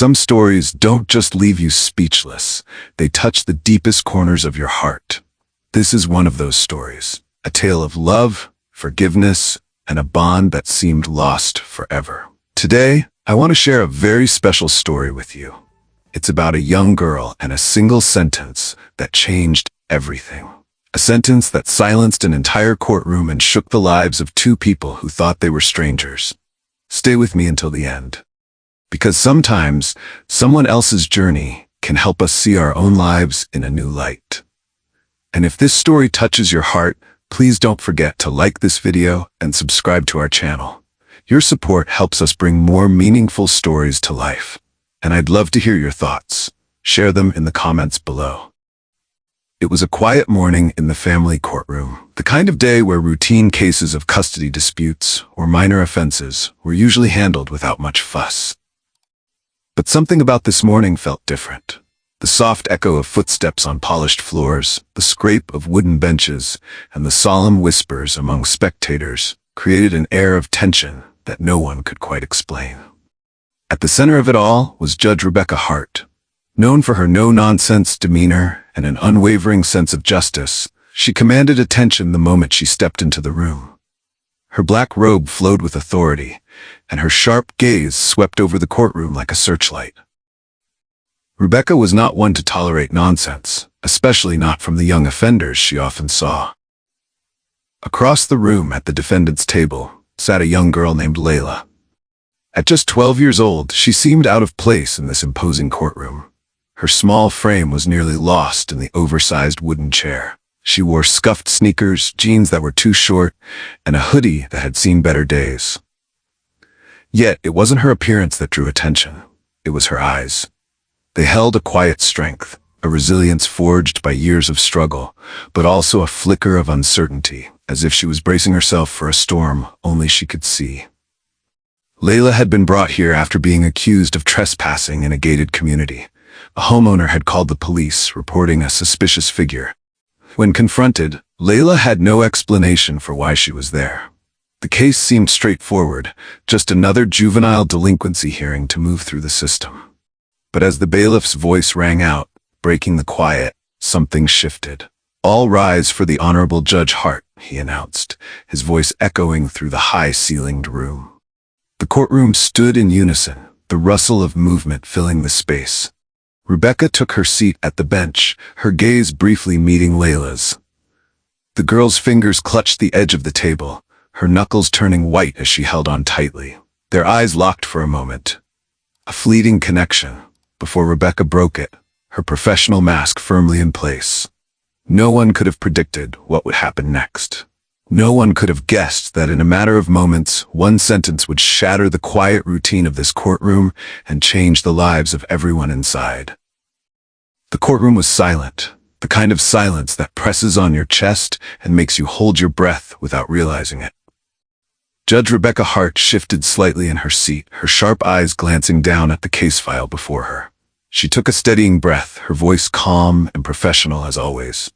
some stories don't just leave you speechless, they touch the deepest corners of your heart. This is one of those stories, a tale of love, forgiveness, and a bond that seemed lost forever. Today, I want to share a very special story with you. It's about a young girl and a single sentence that changed everything. A sentence that silenced an entire courtroom and shook the lives of two people who thought they were strangers. Stay with me until the end. Because sometimes, someone else's journey can help us see our own lives in a new light. And if this story touches your heart, please don't forget to like this video and subscribe to our channel. Your support helps us bring more meaningful stories to life. And I'd love to hear your thoughts. Share them in the comments below. It was a quiet morning in the family courtroom, the kind of day where routine cases of custody disputes or minor offenses were usually handled without much fuss. But something about this morning felt different. The soft echo of footsteps on polished floors, the scrape of wooden benches, and the solemn whispers among spectators created an air of tension that no one could quite explain. At the center of it all was Judge Rebecca Hart. Known for her no-nonsense demeanor and an unwavering sense of justice, she commanded attention the moment she stepped into the room. Her black robe flowed with authority, and her sharp gaze swept over the courtroom like a searchlight. Rebecca was not one to tolerate nonsense, especially not from the young offenders she often saw. Across the room at the defendant's table sat a young girl named Lila. At just 12 years old, she seemed out of place in this imposing courtroom. Her small frame was nearly lost in the oversized wooden chair. She wore scuffed sneakers, jeans that were too short, and a hoodie that had seen better days. Yet, it wasn't her appearance that drew attention. It was her eyes. They held a quiet strength, a resilience forged by years of struggle, but also a flicker of uncertainty, as if she was bracing herself for a storm only she could see. Lila had been brought here after being accused of trespassing in a gated community. A homeowner had called the police, reporting a suspicious figure. When confronted, Lila had no explanation for why she was there. The case seemed straightforward, just another juvenile delinquency hearing to move through the system. But as the bailiff's voice rang out, breaking the quiet, something shifted. "All rise for the Honorable Judge Hart," he announced, his voice echoing through the high-ceilinged room. The courtroom stood in unison, the rustle of movement filling the space. Rebecca took her seat at the bench, her gaze briefly meeting Lila's. The girl's fingers clutched the edge of the table, her knuckles turning white as she held on tightly. Their eyes locked for a moment. A fleeting connection, before Rebecca broke it, her professional mask firmly in place. No one could have predicted what would happen next. No one could have guessed that in a matter of moments, one sentence would shatter the quiet routine of this courtroom and change the lives of everyone inside. The courtroom was silent, the kind of silence that presses on your chest and makes you hold your breath without realizing it. Judge Rebecca Hart shifted slightly in her seat, her sharp eyes glancing down at the case file before her. She took a steadying breath, her voice calm and professional as always.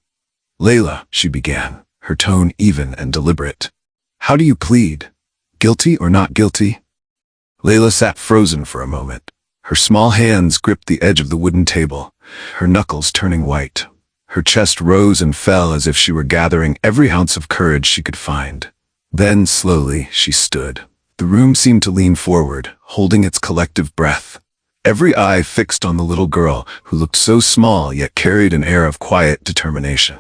"Lila," she began, her tone even and deliberate. "How do you plead? Guilty or not guilty?" Lila sat frozen for a moment. Her small hands gripped the edge of the wooden table, her knuckles turning white. Her chest rose and fell as if she were gathering every ounce of courage she could find. Then, slowly, she stood. The room seemed to lean forward, holding its collective breath. Every eye fixed on the little girl, who looked so small yet carried an air of quiet determination.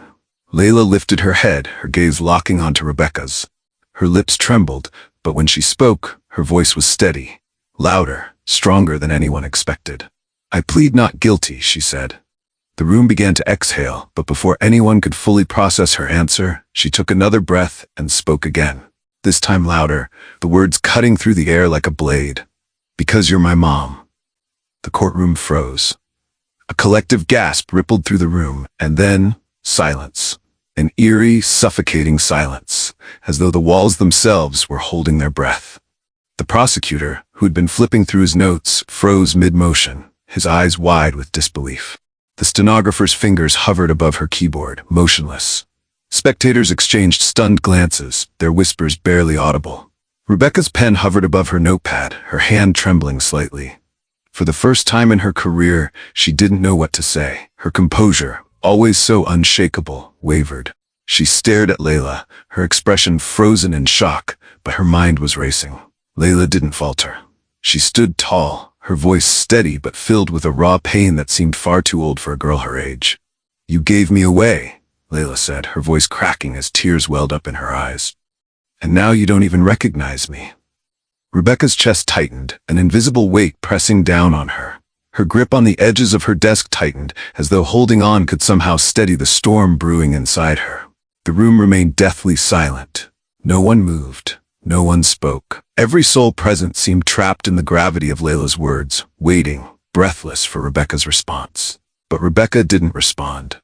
Lila lifted her head, her gaze locking onto Rebecca's. Her lips trembled, but when she spoke, her voice was steady, louder, stronger than anyone expected. "I plead not guilty," she said. The room began to exhale, but before anyone could fully process her answer, she took another breath and spoke again. This time louder, the words cutting through the air like a blade. "Because you're my mom." The courtroom froze. A collective gasp rippled through the room, and then silence. An eerie, suffocating silence, as though the walls themselves were holding their breath. The prosecutor, who had been flipping through his notes, froze mid-motion, his eyes wide with disbelief. The stenographer's fingers hovered above her keyboard, motionless. Spectators exchanged stunned glances, their whispers barely audible. Rebecca's pen hovered above her notepad, her hand trembling slightly. For the first time in her career, she didn't know what to say. Her composure, always so unshakable, wavered. She stared at Lila, her expression frozen in shock, but her mind was racing. Lila didn't falter. She stood tall, her voice steady but filled with a raw pain that seemed far too old for a girl her age. "You gave me away," Lila said, her voice cracking as tears welled up in her eyes. "And now you don't even recognize me." Rebecca's chest tightened, an invisible weight pressing down on her. Her grip on the edges of her desk tightened, as though holding on could somehow steady the storm brewing inside her. The room remained deathly silent. No one moved. No one spoke. Every soul present seemed trapped in the gravity of Lila's words, waiting, breathless for Rebecca's response. But Rebecca didn't respond.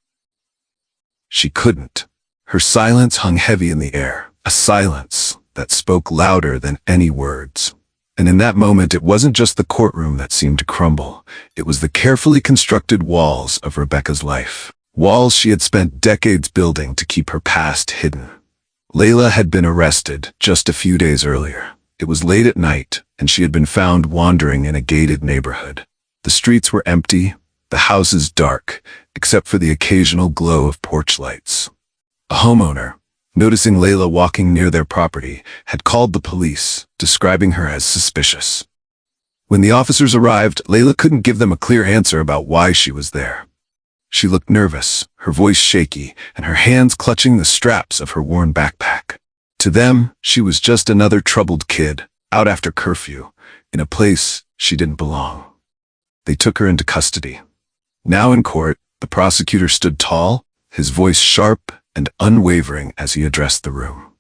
She couldn't. Her silence hung heavy in the air, a silence that spoke louder than any words. And in that moment, it wasn't just the courtroom that seemed to crumble. It was the carefully constructed walls of Rebecca's life. Walls she had spent decades building to keep her past hidden. Lila had been arrested just a few days earlier. It was late at night, and she had been found wandering in a gated neighborhood. The streets were empty, the houses dark, except for the occasional glow of porch lights. A homeowner, noticing Lila walking near their property, had called the police, describing her as suspicious. When the officers arrived, Lila couldn't give them a clear answer about why she was there. She looked nervous, her voice shaky, and her hands clutching the straps of her worn backpack. To them, she was just another troubled kid, out after curfew, in a place she didn't belong. They took her into custody. Now in court, the prosecutor stood tall, his voice sharp and unwavering as he addressed the room.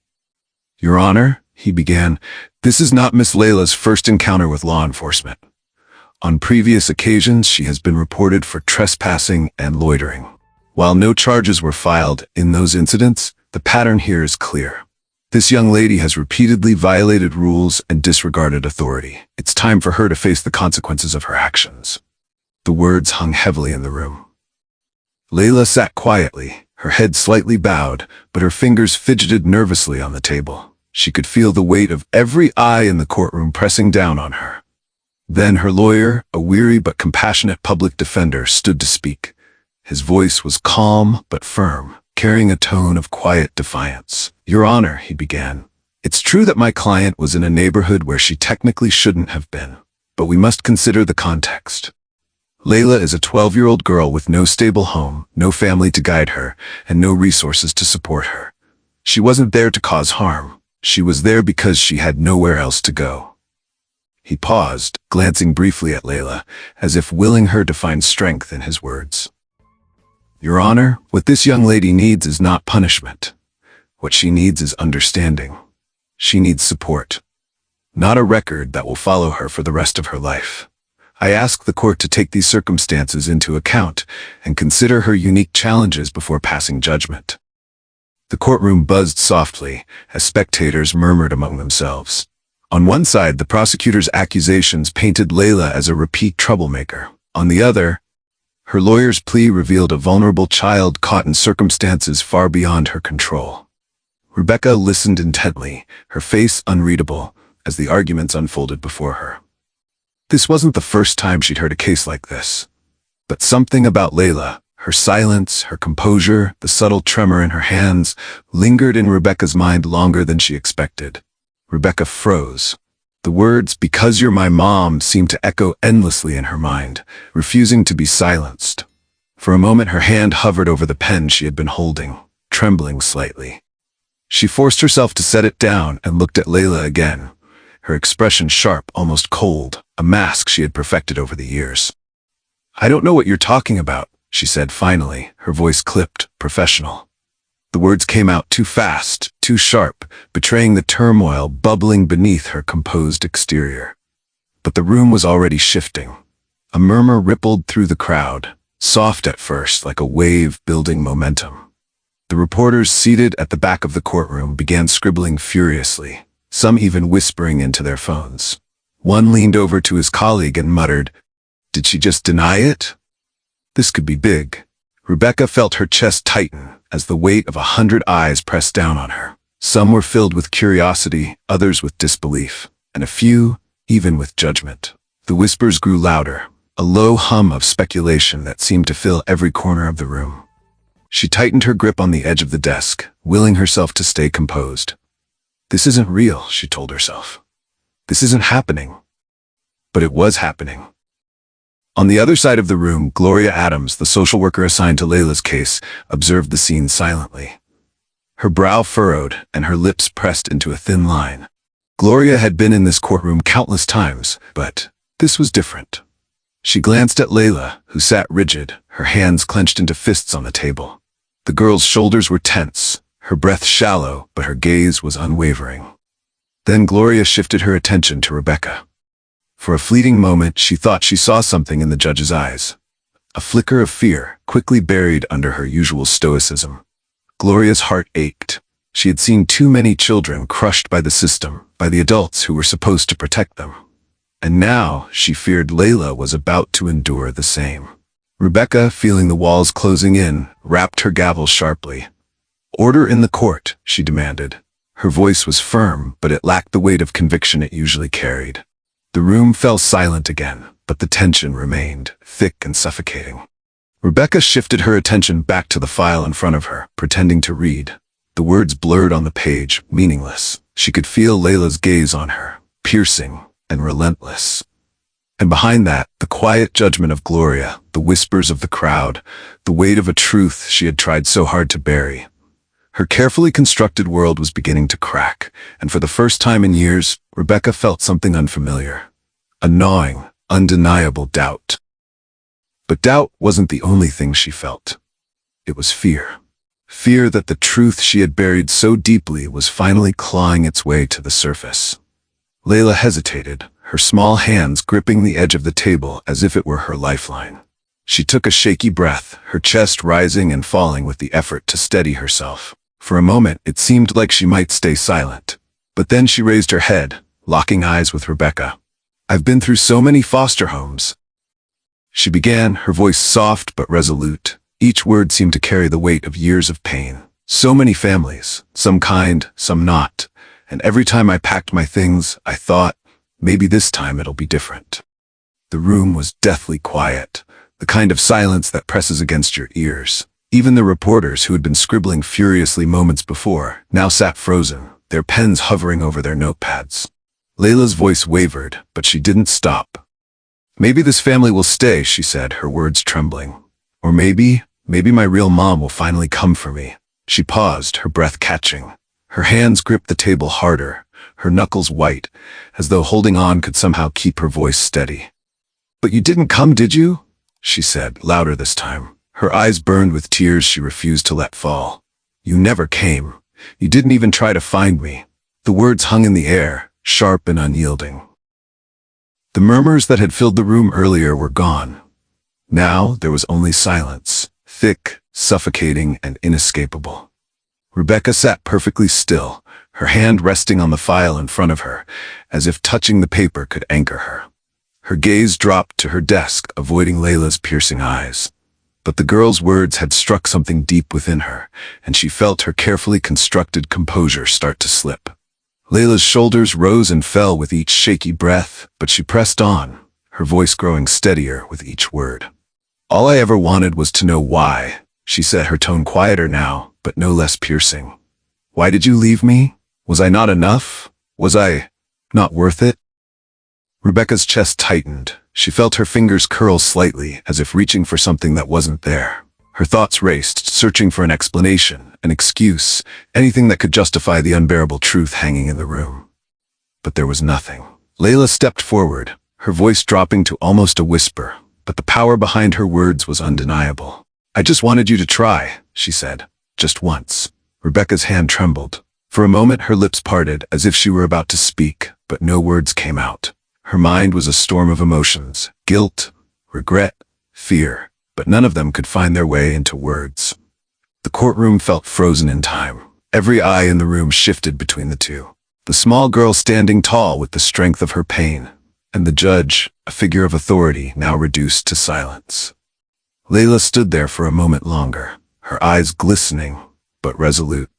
"Your Honor," he began, "this is not Miss Lila's first encounter with law enforcement. On previous occasions, she has been reported for trespassing and loitering. While no charges were filed in those incidents, the pattern here is clear. This young lady has repeatedly violated rules and disregarded authority. It's time for her to face the consequences of her actions." The words hung heavily in the room. Lila sat quietly, her head slightly bowed, but her fingers fidgeted nervously on the table. She could feel the weight of every eye in the courtroom pressing down on her. Then her lawyer, a weary but compassionate public defender, stood to speak. His voice was calm but firm, carrying a tone of quiet defiance. "Your Honor," he began, "it's true that my client was in a neighborhood where she technically shouldn't have been, but we must consider the context. Lila is a 12-year-old girl with no stable home, no family to guide her, and no resources to support her. She wasn't there to cause harm. She was there because she had nowhere else to go." He paused, glancing briefly at Lila, as if willing her to find strength in his words. "Your Honor, what this young lady needs is not punishment. What she needs is understanding. She needs support, not a record that will follow her for the rest of her life. I ask the court to take these circumstances into account and consider her unique challenges before passing judgment." The courtroom buzzed softly as spectators murmured among themselves. On one side, the prosecutor's accusations painted Lila as a repeat troublemaker. On the other, her lawyer's plea revealed a vulnerable child caught in circumstances far beyond her control. Rebecca listened intently, her face unreadable, as the arguments unfolded before her. This wasn't the first time she'd heard a case like this. But something about Lila, her silence, her composure, the subtle tremor in her hands, lingered in Rebecca's mind longer than she expected. Rebecca froze. The words, "because you're my mom," seemed to echo endlessly in her mind, refusing to be silenced. For a moment, her hand hovered over the pen she had been holding, trembling slightly. She forced herself to set it down and looked at Lila again, her expression sharp, almost cold, a mask she had perfected over the years. "I don't know what you're talking about," she said finally, her voice clipped, professional. The words came out too fast, too sharp, betraying the turmoil bubbling beneath her composed exterior. But the room was already shifting. A murmur rippled through the crowd, soft at first, like a wave building momentum. The reporters seated at the back of the courtroom began scribbling furiously, some even whispering into their phones. One leaned over to his colleague and muttered, "Did she just deny it?" This could be big. Rebecca felt her chest tighten as the weight of 100 eyes pressed down on her. Some were filled with curiosity, others with disbelief, and a few even with judgment. The whispers grew louder, a low hum of speculation that seemed to fill every corner of the room. She tightened her grip on the edge of the desk, willing herself to stay composed. This isn't real, she told herself. This isn't happening. But it was happening. On the other side of the room, Gloria Adams, the social worker assigned to Lila's case, observed the scene silently. Her brow furrowed and her lips pressed into a thin line. Gloria had been in this courtroom countless times, but this was different. She glanced at Lila, who sat rigid, her hands clenched into fists on the table. The girl's shoulders were tense, her breath shallow, but her gaze was unwavering. Then Gloria shifted her attention to Rebecca. For a fleeting moment, she thought she saw something in the judge's eyes. A flicker of fear, quickly buried under her usual stoicism. Gloria's heart ached. She had seen too many children crushed by the system, by the adults who were supposed to protect them. And now, she feared Lila was about to endure the same. Rebecca, feeling the walls closing in, rapped her gavel sharply. "Order in the court," she demanded. Her voice was firm, but it lacked the weight of conviction it usually carried. The room fell silent again, but the tension remained, thick and suffocating. Rebecca shifted her attention back to the file in front of her, pretending to read. The words blurred on the page, meaningless. She could feel Lila's gaze on her, piercing and relentless. And behind that, the quiet judgment of Gloria, the whispers of the crowd, the weight of a truth she had tried so hard to bury. Her carefully constructed world was beginning to crack, and for the first time in years, Rebecca felt something unfamiliar. A gnawing, undeniable doubt. But doubt wasn't the only thing she felt. It was fear. Fear that the truth she had buried so deeply was finally clawing its way to the surface. Lila hesitated, her small hands gripping the edge of the table as if it were her lifeline. She took a shaky breath, her chest rising and falling with the effort to steady herself. For a moment, it seemed like she might stay silent. But then she raised her head, locking eyes with Rebecca. "I've been through so many foster homes," she began, her voice soft but resolute. Each word seemed to carry the weight of years of pain. "So many families, some kind, some not. And every time I packed my things, I thought, maybe this time it'll be different." The room was deathly quiet, the kind of silence that presses against your ears. Even the reporters who had been scribbling furiously moments before now sat frozen, their pens hovering over their notepads. Lila's voice wavered, but she didn't stop. "Maybe this family will stay," she said, her words trembling. "Or maybe my real mom will finally come for me." She paused, her breath catching. Her hands gripped the table harder, her knuckles white, as though holding on could somehow keep her voice steady. "But you didn't come, did you?" she said, louder this time. Her eyes burned with tears she refused to let fall. "You never came. You didn't even try to find me." The words hung in the air, sharp and unyielding. The murmurs that had filled the room earlier were gone. Now there was only silence, thick, suffocating, and inescapable. Rebecca sat perfectly still, her hand resting on the file in front of her, as if touching the paper could anchor her. Her gaze dropped to her desk, avoiding Lila's piercing eyes. But the girl's words had struck something deep within her, and she felt her carefully constructed composure start to slip. Lila's shoulders rose and fell with each shaky breath, but she pressed on, her voice growing steadier with each word. "All I ever wanted was to know why," she said, her tone quieter now, but no less piercing. "Why did you leave me? Was I not enough? Was I not worth it?" Rebecca's chest tightened. She felt her fingers curl slightly, as if reaching for something that wasn't there. Her thoughts raced, searching for an explanation, an excuse, anything that could justify the unbearable truth hanging in the room. But there was nothing. Lila stepped forward, her voice dropping to almost a whisper, but the power behind her words was undeniable. "I just wanted you to try," she said, "just once." Rebecca's hand trembled. For a moment her lips parted, as if she were about to speak, but no words came out. Her mind was a storm of emotions, guilt, regret, fear, but none of them could find their way into words. The courtroom felt frozen in time. Every eye in the room shifted between the two. The small girl standing tall with the strength of her pain, and the judge, a figure of authority, now reduced to silence. Lila stood there for a moment longer, her eyes glistening, but resolute.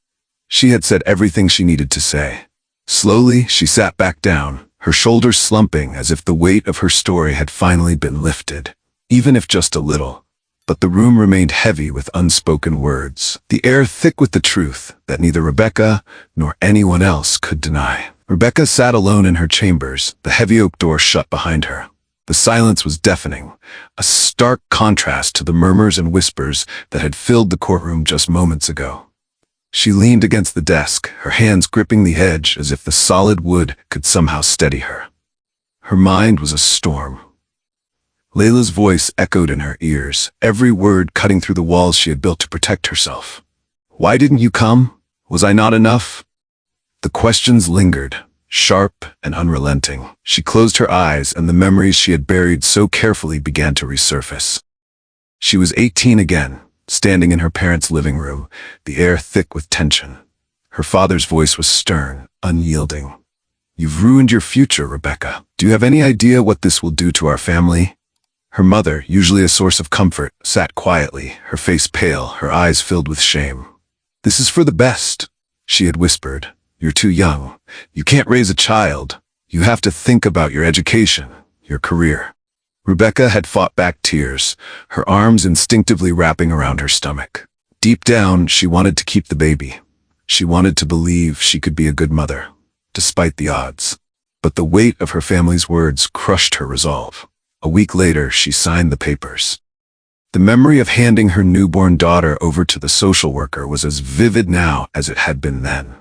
She had said everything she needed to say. Slowly, she sat back down, her shoulders slumping as if the weight of her story had finally been lifted, even if just a little. But the room remained heavy with unspoken words, the air thick with the truth that neither Rebecca nor anyone else could deny. Rebecca sat alone in her chambers, the heavy oak door shut behind her. The silence was deafening, a stark contrast to the murmurs and whispers that had filled the courtroom just moments ago. She leaned against the desk, her hands gripping the edge as if the solid wood could somehow steady her. Her mind was a storm. Lila's voice echoed in her ears, every word cutting through the walls she had built to protect herself. "Why didn't you come? Was I not enough?" The questions lingered, sharp and unrelenting. She closed her eyes, and the memories she had buried so carefully began to resurface. She was 18 again, standing in her parents' living room, the air thick with tension. Her father's voice was stern, unyielding. "You've ruined your future, Rebecca. Do you have any idea what this will do to our family?" Her mother, usually a source of comfort, sat quietly, her face pale, her eyes filled with shame. "This is for the best," she had whispered. "You're too young. You can't raise a child. You have to think about your education, your career." Rebecca had fought back tears, her arms instinctively wrapping around her stomach. Deep down, she wanted to keep the baby. She wanted to believe she could be a good mother, despite the odds. But the weight of her family's words crushed her resolve. A week later, she signed the papers. The memory of handing her newborn daughter over to the social worker was as vivid now as it had been then.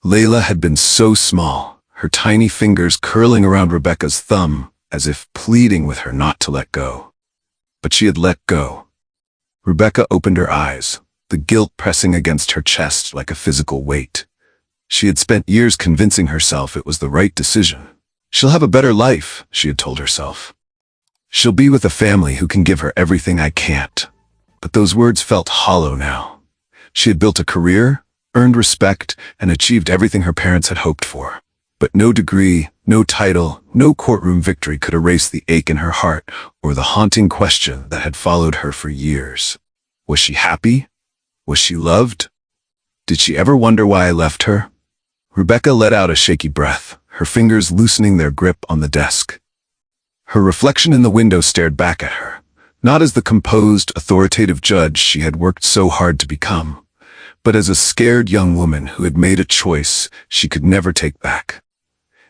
Lila had been so small, her tiny fingers curling around Rebecca's thumb, as if pleading with her not to let go. But she had let go. Rebecca opened her eyes, the guilt pressing against her chest like a physical weight. She had spent years convincing herself it was the right decision. "She'll have a better life," she had told herself. "She'll be with a family who can give her everything I can't." But those words felt hollow now. She had built a career, earned respect, and achieved everything her parents had hoped for. But no degree, no title, no courtroom victory could erase the ache in her heart or the haunting question that had followed her for years. Was she happy? Was she loved? Did she ever wonder why I left her? Rebecca let out a shaky breath, her fingers loosening their grip on the desk. Her reflection in the window stared back at her, not as the composed, authoritative judge she had worked so hard to become, but as a scared young woman who had made a choice she could never take back.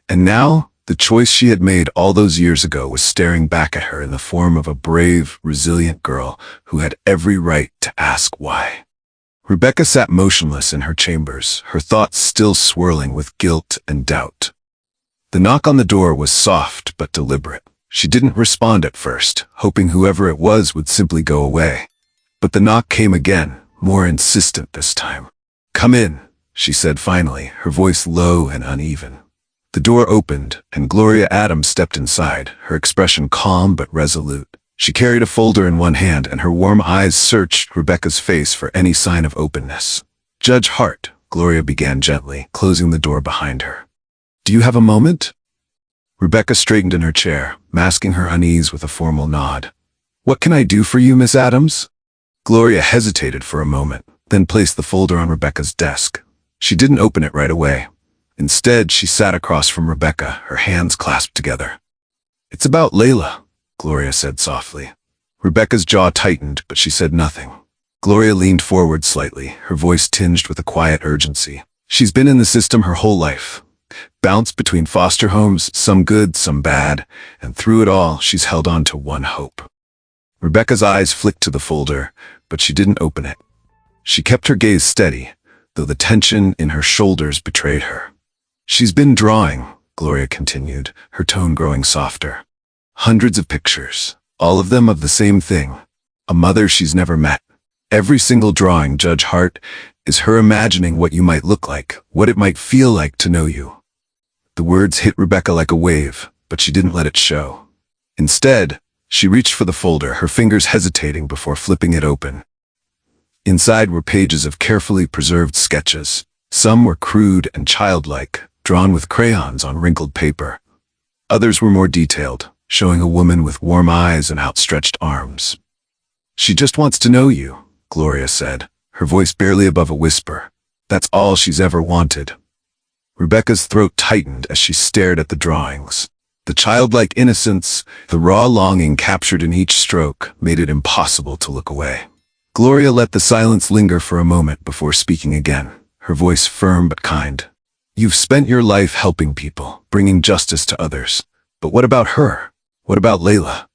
And now, the choice she had made all those years ago was staring back at her in the form of a brave, resilient girl who had every right to ask why. Rebecca sat motionless in her chambers, her thoughts still swirling with guilt and doubt. The knock on the door was soft but deliberate. She didn't respond at first, hoping whoever it was would simply go away. But the knock came again, more insistent this time. "Come in," she said finally, her voice low and uneven. The door opened, and Gloria Adams stepped inside, her expression calm but resolute. She carried a folder in one hand, and her warm eyes searched Rebecca's face for any sign of openness. "Judge Hart," Gloria began gently, closing the door behind her. "Do you have a moment?" Rebecca straightened in her chair, masking her unease with a formal nod. "What can I do for you, Miss Adams?" Gloria hesitated for a moment, then placed the folder on Rebecca's desk. She didn't open it right away. Instead, she sat across from Rebecca, her hands clasped together. "It's about Lila," Gloria said softly. Rebecca's jaw tightened, but she said nothing. Gloria leaned forward slightly, her voice tinged with a quiet urgency. "She's been in the system her whole life. Bounced between foster homes, some good, some bad, and through it all, she's held on to one hope." Rebecca's eyes flicked to the folder, but she didn't open it. She kept her gaze steady, though the tension in her shoulders betrayed her. "She's been drawing," Gloria continued, her tone growing softer. "Hundreds of pictures, all of them of the same thing, a mother she's never met. Every single drawing, Judge Hart, is her imagining what you might look like, what it might feel like to know you." The words hit Rebecca like a wave, but she didn't let it show. Instead, she reached for the folder, her fingers hesitating before flipping it open. Inside were pages of carefully preserved sketches. Some were crude and childlike, drawn with crayons on wrinkled paper. Others were more detailed, showing a woman with warm eyes and outstretched arms. "She just wants to know you," Gloria said, her voice barely above a whisper. "That's all she's ever wanted." Rebecca's throat tightened as she stared at the drawings. The childlike innocence, the raw longing captured in each stroke, made it impossible to look away. Gloria let the silence linger for a moment before speaking again, her voice firm but kind. You've spent your life helping people, bringing justice to others. But what about her? What about Lila?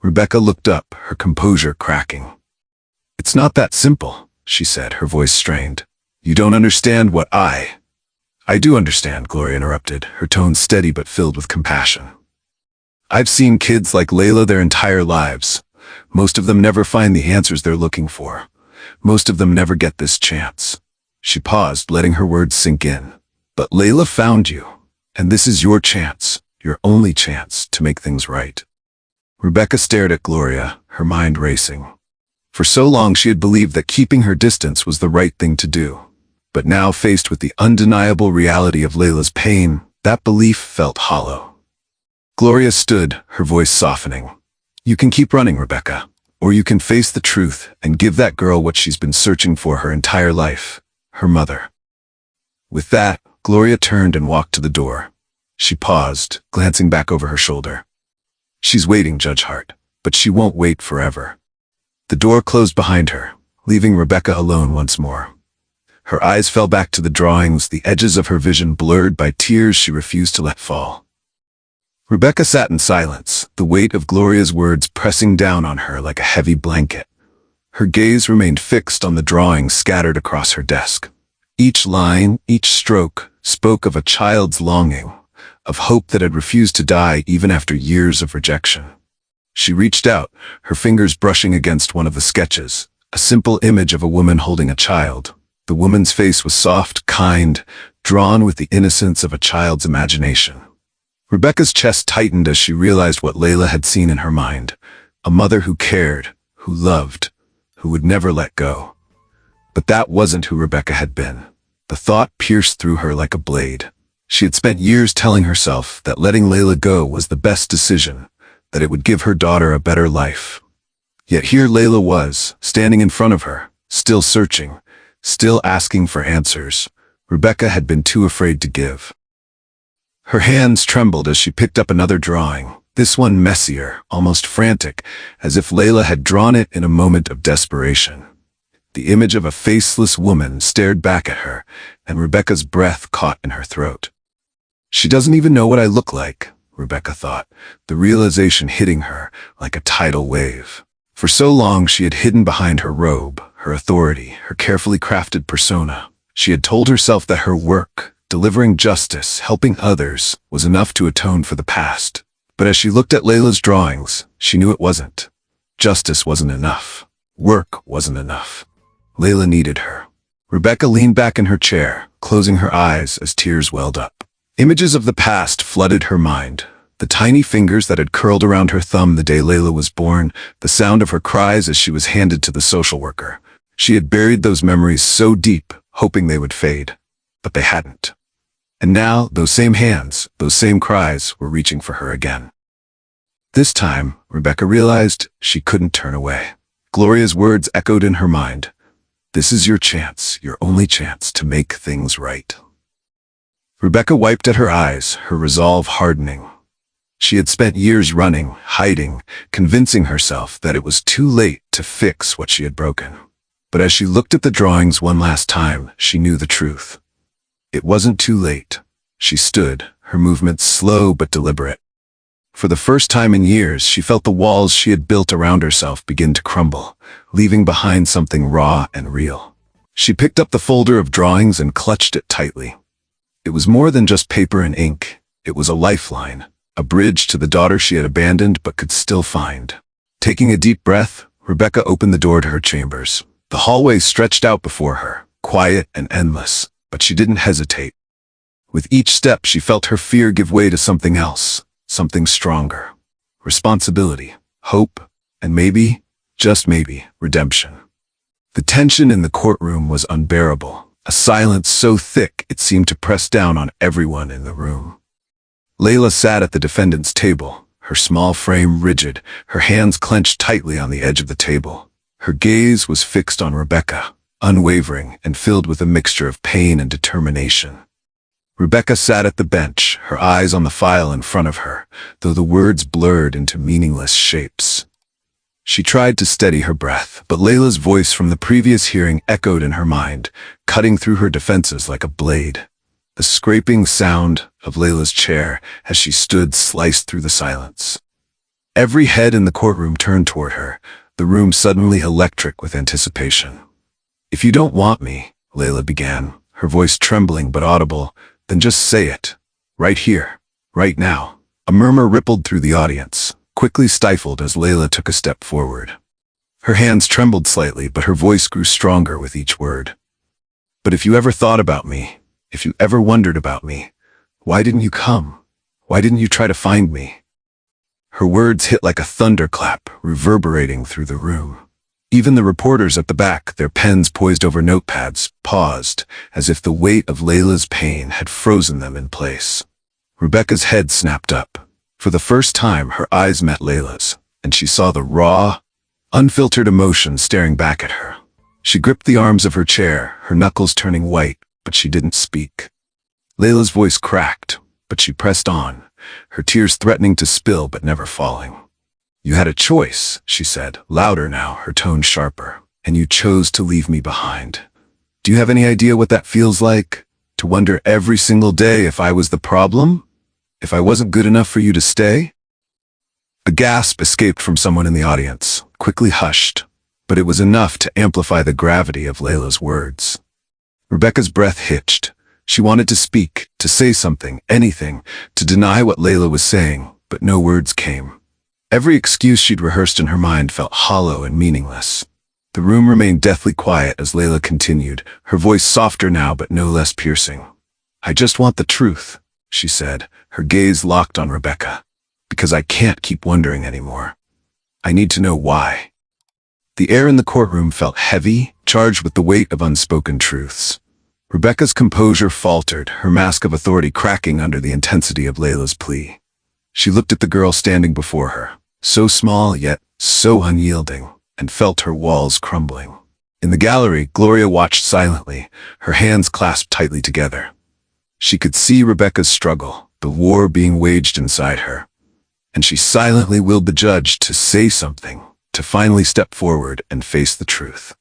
Rebecca looked up, her composure cracking. It's not that simple, she said, her voice strained. You don't understand what I do understand, Gloria interrupted, her tone steady but filled with compassion. I've seen kids like Lila their entire lives. Most of them never find the answers they're looking for. Most of them never get this chance. She paused, letting her words sink in. But Lila found you, and this is your chance, your only chance to make things right. Rebecca stared at Gloria, her mind racing. For so long she had believed that keeping her distance was the right thing to do. But now, faced with the undeniable reality of Lila's pain, that belief felt hollow. Gloria stood, her voice softening. You can keep running, Rebecca, or you can face the truth and give that girl what she's been searching for her entire life, her mother. With that, Gloria turned and walked to the door. She paused, glancing back over her shoulder. She's waiting, Judge Hart, but she won't wait forever. The door closed behind her, leaving Rebecca alone once more. Her eyes fell back to the drawings, the edges of her vision blurred by tears she refused to let fall. Rebecca sat in silence, the weight of Gloria's words pressing down on her like a heavy blanket. Her gaze remained fixed on the drawings scattered across her desk. Each line, each stroke, spoke of a child's longing, of hope that had refused to die even after years of rejection. She reached out, her fingers brushing against one of the sketches, a simple image of a woman holding a child. The woman's face was soft, kind, drawn with the innocence of a child's imagination. Rebecca's chest tightened as she realized what Lila had seen in her mind. A mother who cared, who loved, who would never let go. But that wasn't who Rebecca had been. The thought pierced through her like a blade. She had spent years telling herself that letting Lila go was the best decision, that it would give her daughter a better life. Yet here Lila was, standing in front of her, still searching, still asking for answers. Rebecca had been too afraid to give. Her hands trembled as she picked up another drawing, this one messier, almost frantic, as if Lila had drawn it in a moment of desperation. The image of a faceless woman stared back at her, and Rebecca's breath caught in her throat. She doesn't even know what I look like, Rebecca thought, the realization hitting her like a tidal wave. For so long she had hidden behind her robe, her authority, her carefully crafted persona. She had told herself that her work, delivering justice, helping others, was enough to atone for the past. But as she looked at Lila's drawings, she knew it wasn't. Justice wasn't enough. Work wasn't enough. Lila needed her. Rebecca leaned back in her chair, closing her eyes as tears welled up. Images of the past flooded her mind. The tiny fingers that had curled around her thumb the day Lila was born, the sound of her cries as she was handed to the social worker. She had buried those memories so deep, hoping they would fade. But they hadn't. And now, those same hands, those same cries, were reaching for her again. This time, Rebecca realized she couldn't turn away. Gloria's words echoed in her mind. This is your chance, your only chance to make things right. Rebecca wiped at her eyes, her resolve hardening. She had spent years running, hiding, convincing herself that it was too late to fix what she had broken. But as she looked at the drawings one last time, she knew the truth. It wasn't too late. She stood, her movements slow but deliberate. For the first time in years, she felt the walls she had built around herself begin to crumble, leaving behind something raw and real. She picked up the folder of drawings and clutched it tightly. It was more than just paper and ink. It was a lifeline, a bridge to the daughter she had abandoned but could still find. Taking a deep breath, Rebecca opened the door to her chambers. The hallway stretched out before her, quiet and endless, but she didn't hesitate. With each step, she felt her fear give way to something else, something stronger. Responsibility, hope, and maybe, just maybe, redemption. The tension in the courtroom was unbearable, a silence so thick it seemed to press down on everyone in the room. Lila sat at the defendant's table, her small frame rigid, her hands clenched tightly on the edge of the table. Her gaze was fixed on Rebecca, unwavering and filled with a mixture of pain and determination. Rebecca sat at the bench, her eyes on the file in front of her, though the words blurred into meaningless shapes. She tried to steady her breath, but Lila's voice from the previous hearing echoed in her mind, cutting through her defenses like a blade. The scraping sound of Lila's chair as she stood sliced through the silence. Every head in the courtroom turned toward her, the room suddenly electric with anticipation. "If you don't want me," Lila began, her voice trembling but audible, "then just say it. Right here. Right now." A murmur rippled through the audience, quickly stifled as Lila took a step forward. Her hands trembled slightly, but her voice grew stronger with each word. "But if you ever thought about me, if you ever wondered about me, why didn't you come? Why didn't you try to find me?" Her words hit like a thunderclap, reverberating through the room. Even the reporters at the back, their pens poised over notepads, paused, as if the weight of Lila's pain had frozen them in place. Rebecca's head snapped up. For the first time, her eyes met Lila's, and she saw the raw, unfiltered emotion staring back at her. She gripped the arms of her chair, her knuckles turning white, but she didn't speak. Lila's voice cracked, but she pressed on, her tears threatening to spill but never falling. "You had a choice," she said, louder now, her tone sharper, "and you chose to leave me behind. Do you have any idea what that feels like? To wonder every single day if I was the problem? If I wasn't good enough for you to stay?" A gasp escaped from someone in the audience, quickly hushed, but it was enough to amplify the gravity of Lila's words. Rebecca's breath hitched. She wanted to speak, to say something, anything, to deny what Lila was saying, but no words came. Every excuse she'd rehearsed in her mind felt hollow and meaningless. The room remained deathly quiet as Lila continued, her voice softer now but no less piercing. "I just want the truth," she said, her gaze locked on Rebecca. "Because I can't keep wondering anymore. I need to know why." The air in the courtroom felt heavy, charged with the weight of unspoken truths. Rebecca's composure faltered, her mask of authority cracking under the intensity of Lila's plea. She looked at the girl standing before her, so small yet so unyielding, and felt her walls crumbling. In the gallery, Gloria watched silently, her hands clasped tightly together. She could see Rebecca's struggle, the war being waged inside her, and she silently willed the judge to say something, to finally step forward and face the truth.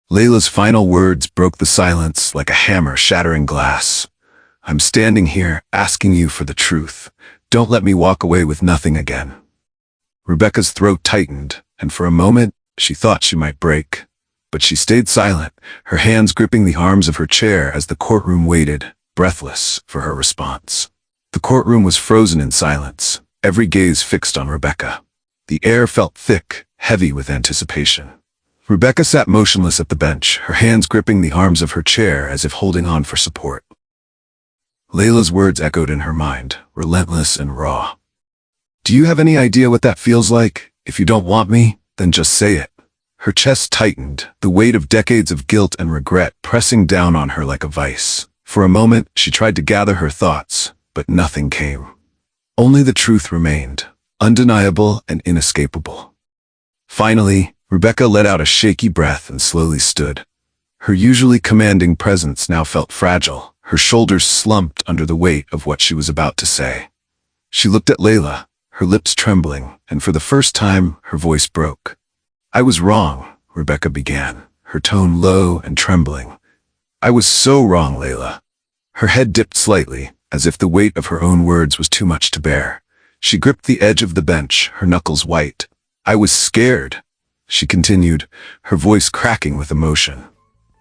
Lila's final words broke the silence like a hammer shattering glass. "I'm standing here asking you for the truth. Don't let me walk away with nothing again." Rebecca's throat tightened, and for a moment she thought she might break. But she stayed silent, her hands gripping the arms of her chair as the courtroom waited, breathless, for her response. The courtroom was frozen in silence, every gaze fixed on Rebecca. The air felt thick, heavy with anticipation. Rebecca sat motionless at the bench, her hands gripping the arms of her chair as if holding on for support. Lila's words echoed in her mind, relentless and raw. "Do you have any idea what that feels like? If you don't want me, then just say it." Her chest tightened, the weight of decades of guilt and regret pressing down on her like a vice. For a moment, she tried to gather her thoughts, but nothing came. Only the truth remained, undeniable and inescapable. Finally, Rebecca let out a shaky breath and slowly stood. Her usually commanding presence now felt fragile, her shoulders slumped under the weight of what she was about to say. She looked at Lila, her lips trembling, and for the first time, her voice broke. "I was wrong," Rebecca began, her tone low and trembling. "I was so wrong, Lila." Her head dipped slightly, as if the weight of her own words was too much to bear. She gripped the edge of the bench, her knuckles white. "I was scared," she continued, her voice cracking with emotion.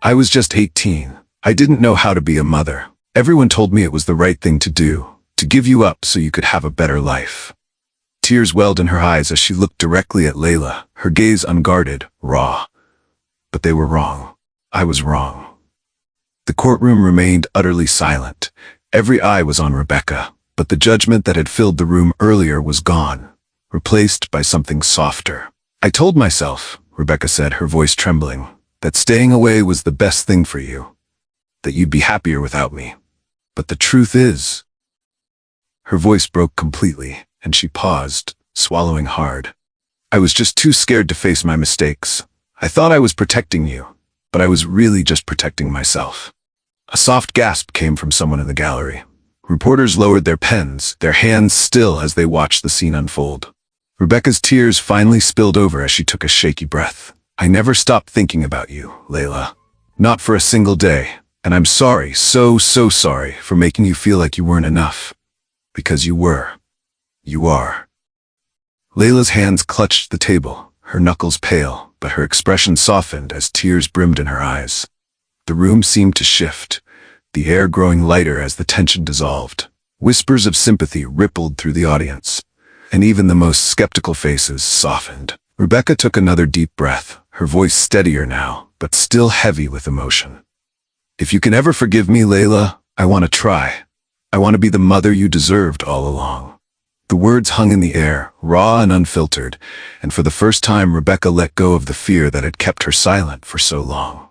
"I was just 18. I didn't know how to be a mother. Everyone told me it was the right thing to do, to give you up so you could have a better life." Tears welled in her eyes as she looked directly at Lila, her gaze unguarded, raw. But they were wrong. I was wrong. The courtroom remained utterly silent. Every eye was on Rebecca, but the judgment that had filled the room earlier was gone, replaced by something softer. "I told myself," Rebecca said, her voice trembling, "that staying away was the best thing for you, that you'd be happier without me. But the truth is..." Her voice broke completely, and she paused, swallowing hard. "I was just too scared to face my mistakes. I thought I was protecting you, but I was really just protecting myself." A soft gasp came from someone in the gallery. Reporters lowered their pens, their hands still as they watched the scene unfold. Rebecca's tears finally spilled over as she took a shaky breath. "I never stopped thinking about you, Lila. Not for a single day. And I'm sorry, so sorry for making you feel like you weren't enough. Because you were. You are." Lila's hands clutched the table, her knuckles pale, but her expression softened as tears brimmed in her eyes. The room seemed to shift, the air growing lighter as the tension dissolved. Whispers of sympathy rippled through the audience, and even the most skeptical faces softened. Rebecca took another deep breath, her voice steadier now, but still heavy with emotion. "If you can ever forgive me, Lila, I want to try. I want to be the mother you deserved all along." The words hung in the air, raw and unfiltered, and for the first time Rebecca let go of the fear that had kept her silent for so long.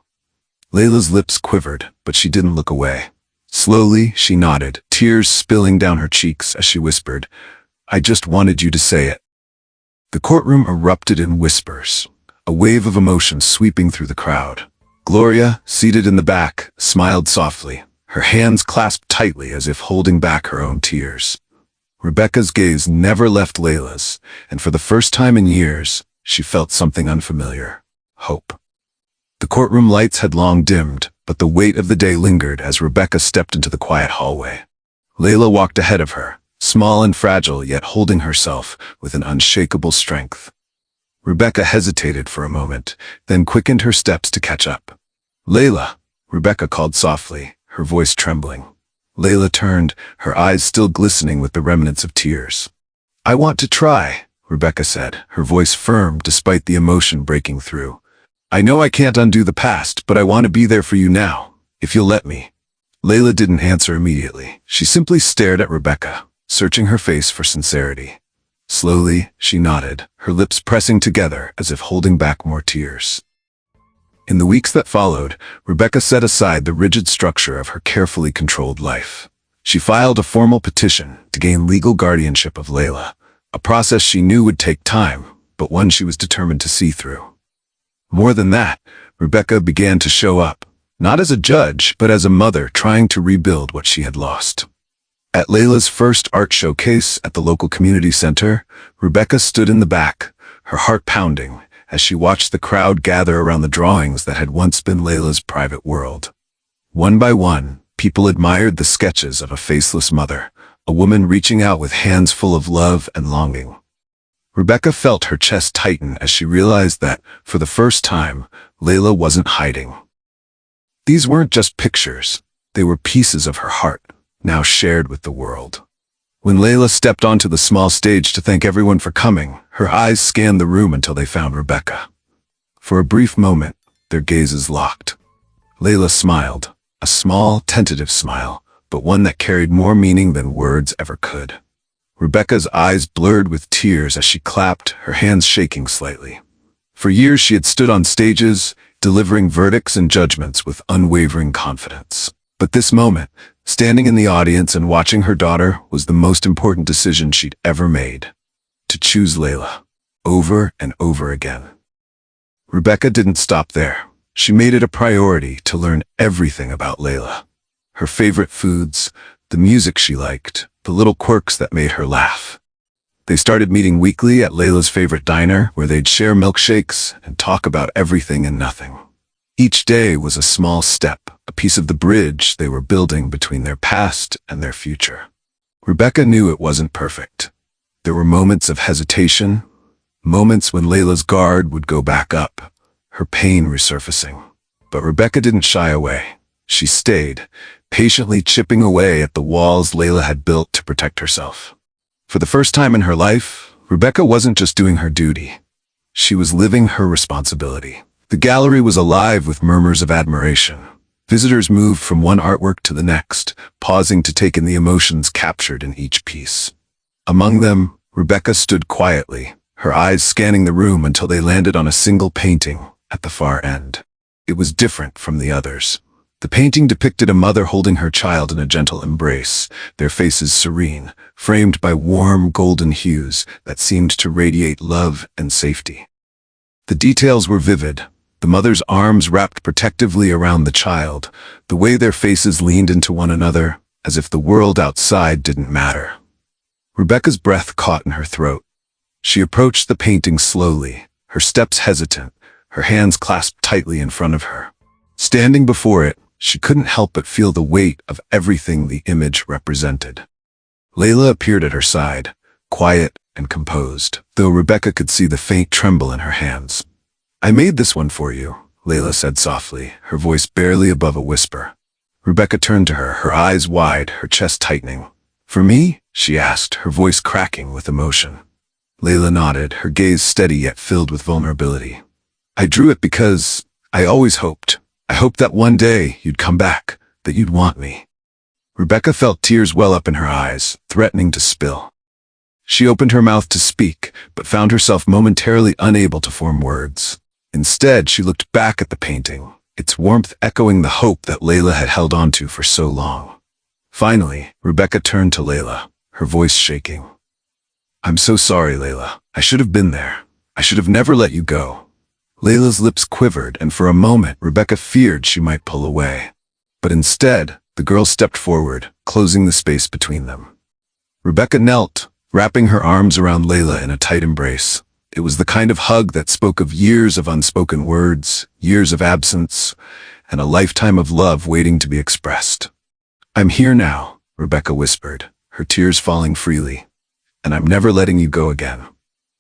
Lila's lips quivered, but she didn't look away. Slowly, she nodded, tears spilling down her cheeks as she whispered, "I just wanted you to say it." The courtroom erupted in whispers, a wave of emotion sweeping through the crowd. Gloria, seated in the back, smiled softly, her hands clasped tightly as if holding back her own tears. Rebecca's gaze never left Lila's, and for the first time in years, she felt something unfamiliar: hope. The courtroom lights had long dimmed, but the weight of the day lingered as Rebecca stepped into the quiet hallway. Lila walked ahead of her, small and fragile yet holding herself with an unshakable strength. Rebecca hesitated for a moment, then quickened her steps to catch up. "Lila," Rebecca called softly, her voice trembling. Lila turned, her eyes still glistening with the remnants of tears. "I want to try," Rebecca said, her voice firm despite the emotion breaking through. "I know I can't undo the past, but I want to be there for you now, if you'll let me." Lila didn't answer immediately. She simply stared at Rebecca, searching her face for sincerity. Slowly, she nodded, her lips pressing together as if holding back more tears. In the weeks that followed, Rebecca set aside the rigid structure of her carefully controlled life. She filed a formal petition to gain legal guardianship of Lila, a process she knew would take time, but one she was determined to see through. More than that, Rebecca began to show up, not as a judge, but as a mother trying to rebuild what she had lost. At Lila's first art showcase at the local community center, Rebecca stood in the back, her heart pounding, as she watched the crowd gather around the drawings that had once been Lila's private world. One by one, people admired the sketches of a faceless mother, a woman reaching out with hands full of love and longing. Rebecca felt her chest tighten as she realized that, for the first time, Lila wasn't hiding. These weren't just pictures, they were pieces of her heart, now shared with the world. When Lila stepped onto the small stage to thank everyone for coming, her eyes scanned the room until they found Rebecca. For a brief moment, their gazes locked. Lila smiled, a small, tentative smile, but one that carried more meaning than words ever could. Rebecca's eyes blurred with tears as she clapped, her hands shaking slightly. For years she had stood on stages, delivering verdicts and judgments with unwavering confidence. But this moment, standing in the audience and watching her daughter, was the most important decision she'd ever made. To choose Lila, over and over again. Rebecca didn't stop there. She made it a priority to learn everything about Lila. Her favorite foods, the music she liked, the little quirks that made her laugh. They started meeting weekly at Lila's favorite diner, where they'd share milkshakes and talk about everything and nothing. Each day was a small step, a piece of the bridge they were building between their past and their future. Rebecca knew it wasn't perfect. There were moments of hesitation, moments when Lila's guard would go back up, her pain resurfacing. But Rebecca didn't shy away. She stayed, patiently chipping away at the walls Lila had built to protect herself. For the first time in her life, Rebecca wasn't just doing her duty. She was living her responsibility. The gallery was alive with murmurs of admiration. Visitors moved from one artwork to the next, pausing to take in the emotions captured in each piece. Among them, Rebecca stood quietly, her eyes scanning the room until they landed on a single painting at the far end. It was different from the others. The painting depicted a mother holding her child in a gentle embrace, their faces serene, framed by warm golden hues that seemed to radiate love and safety. The details were vivid. The mother's arms wrapped protectively around the child, the way their faces leaned into one another, as if the world outside didn't matter. Rebecca's breath caught in her throat. She approached the painting slowly, her steps hesitant, her hands clasped tightly in front of her. Standing before it, she couldn't help but feel the weight of everything the image represented. Lila appeared at her side, quiet and composed, though Rebecca could see the faint tremble in her hands. "I made this one for you," Lila said softly, her voice barely above a whisper. Rebecca turned to her, her eyes wide, her chest tightening. "For me?" she asked, her voice cracking with emotion. Lila nodded, her gaze steady yet filled with vulnerability. "I drew it because I always hoped. I hoped that one day you'd come back, that you'd want me." Rebecca felt tears well up in her eyes, threatening to spill. She opened her mouth to speak, but found herself momentarily unable to form words. Instead, she looked back at the painting, its warmth echoing the hope that Lila had held onto for so long. Finally, Rebecca turned to Lila, her voice shaking. "I'm so sorry, Lila. I should have been there. I should have never let you go." Lila's lips quivered, and for a moment, Rebecca feared she might pull away. But instead, the girl stepped forward, closing the space between them. Rebecca knelt, wrapping her arms around Lila in a tight embrace. It was the kind of hug that spoke of years of unspoken words, years of absence, and a lifetime of love waiting to be expressed. "I'm here now," Rebecca whispered, her tears falling freely, "and I'm never letting you go again."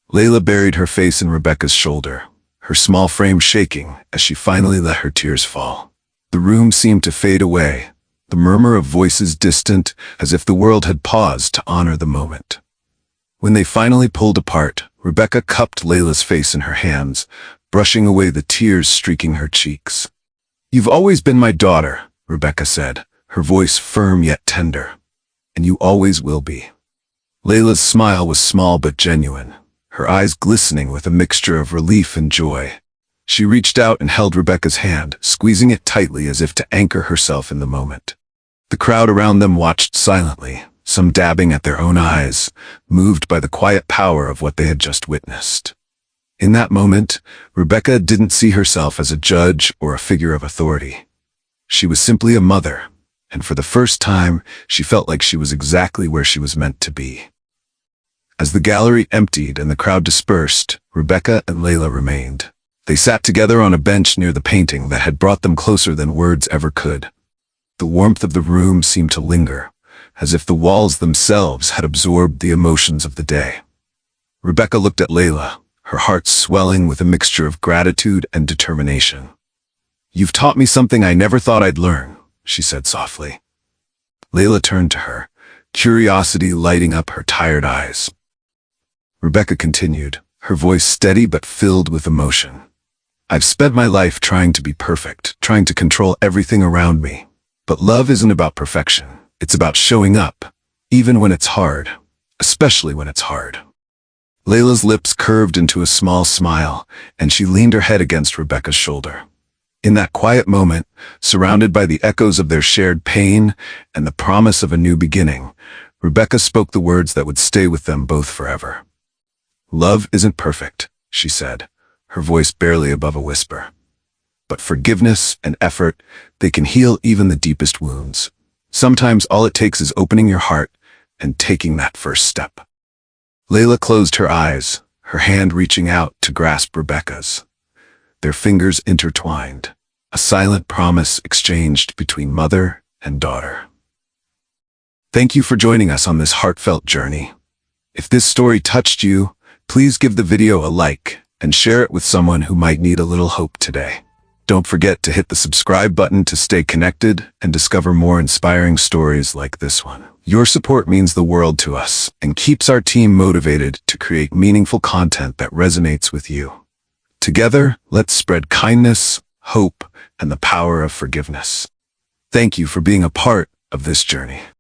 Lila buried her face in Rebecca's shoulder, her small frame shaking as she finally let her tears fall. The room seemed to fade away, the murmur of voices distant, as if the world had paused to honor the moment. When they finally pulled apart, Rebecca cupped Lila's face in her hands, brushing away the tears streaking her cheeks. "You've always been my daughter," Rebecca said, her voice firm yet tender. "And you always will be." Lila's smile was small but genuine, her eyes glistening with a mixture of relief and joy. She reached out and held Rebecca's hand, squeezing it tightly as if to anchor herself in the moment. The crowd around them watched silently, some dabbing at their own eyes, moved by the quiet power of what they had just witnessed. In that moment, Rebecca didn't see herself as a judge or a figure of authority. She was simply a mother, and for the first time, she felt like she was exactly where she was meant to be. As the gallery emptied and the crowd dispersed, Rebecca and Lila remained. They sat together on a bench near the painting that had brought them closer than words ever could. The warmth of the room seemed to linger, as if the walls themselves had absorbed the emotions of the day. Rebecca looked at Lila, her heart swelling with a mixture of gratitude and determination. "You've taught me something I never thought I'd learn," she said softly. Lila turned to her, curiosity lighting up her tired eyes. Rebecca continued, her voice steady but filled with emotion. "I've spent my life trying to be perfect, trying to control everything around me. But love isn't about perfection. It's about showing up, even when it's hard, especially when it's hard." Lila's lips curved into a small smile, and she leaned her head against Rebecca's shoulder. In that quiet moment, surrounded by the echoes of their shared pain and the promise of a new beginning, Rebecca spoke the words that would stay with them both forever. "Love isn't perfect," she said, her voice barely above a whisper. "But forgiveness and effort, they can heal even the deepest wounds. Sometimes all it takes is opening your heart and taking that first step." Lila closed her eyes, her hand reaching out to grasp Rebecca's. Their fingers intertwined, a silent promise exchanged between mother and daughter. Thank you for joining us on this heartfelt journey. If this story touched you, please give the video a like and share it with someone who might need a little hope today. Don't forget to hit the subscribe button to stay connected and discover more inspiring stories like this one. Your support means the world to us and keeps our team motivated to create meaningful content that resonates with you. Together, let's spread kindness, hope, and the power of forgiveness. Thank you for being a part of this journey.